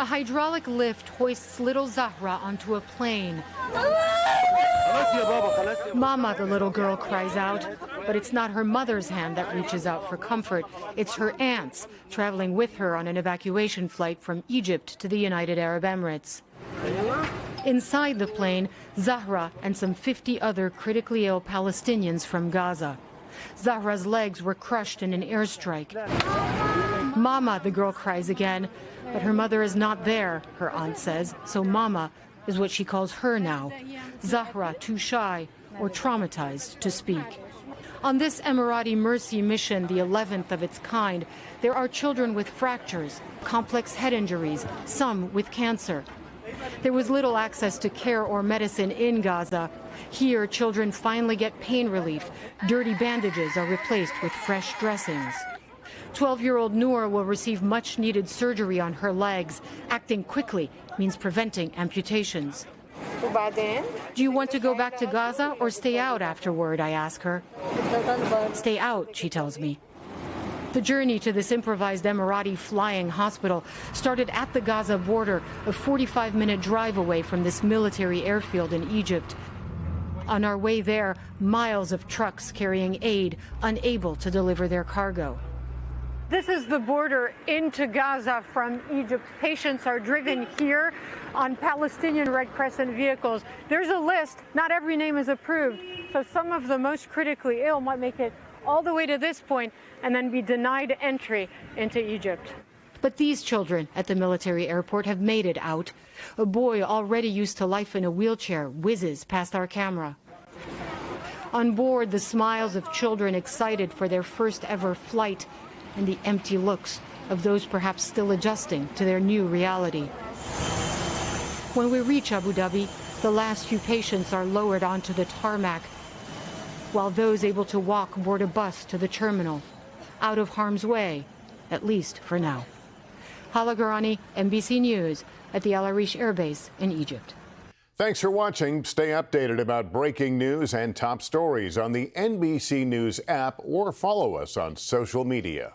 A hydraulic lift hoists little Zahra onto a plane. Mama, the little girl cries out, but it's not her mother's hand that reaches out for comfort. It's her aunt's, traveling with her on an evacuation flight from Egypt to the United Arab Emirates. Inside the plane, Zahra and some 50 other critically ill Palestinians from Gaza. Zahra's legs were crushed in an airstrike. Mama, the girl cries again, but her mother is not there, her aunt says, so Mama is what she calls her now. Zahra, too shy or traumatized to speak. On this Emirati mercy mission, the 11th of its kind, there are children with fractures, complex head injuries, some with cancer. There was little access to care or medicine in Gaza. Here, children finally get pain relief. Dirty bandages are replaced with fresh dressings. 12-year-old Noor will receive much-needed surgery on her legs. Acting quickly means preventing amputations. Do you want to go back to Gaza or stay out afterward, I ask her. Stay out, she tells me. The journey to this improvised Emirati flying hospital started at the Gaza border, a 45-minute drive away from this military airfield in Egypt. On our way there, miles of trucks carrying aid, unable to deliver their cargo. This is the border into Gaza from Egypt. Patients are driven here on Palestinian Red Crescent vehicles. There's a list. Not every name is approved. So some of the most critically ill might make it all the way to this point and then be denied entry into Egypt. But these children at the military airport have made it out. A boy already used to life in a wheelchair whizzes past our camera. On board, the smiles of children excited for their first ever flight, and the empty looks of those perhaps still adjusting to their new reality. When we reach Abu Dhabi, the last few patients are lowered onto the tarmac, while those able to walk board a bus to the terminal, out of harm's way, at least for now. Hala, Gorani, NBC News at the Al Arish Air Base in Egypt. Thanks for watching. Stay updated about breaking news and top stories on the NBC News app or follow us on social media.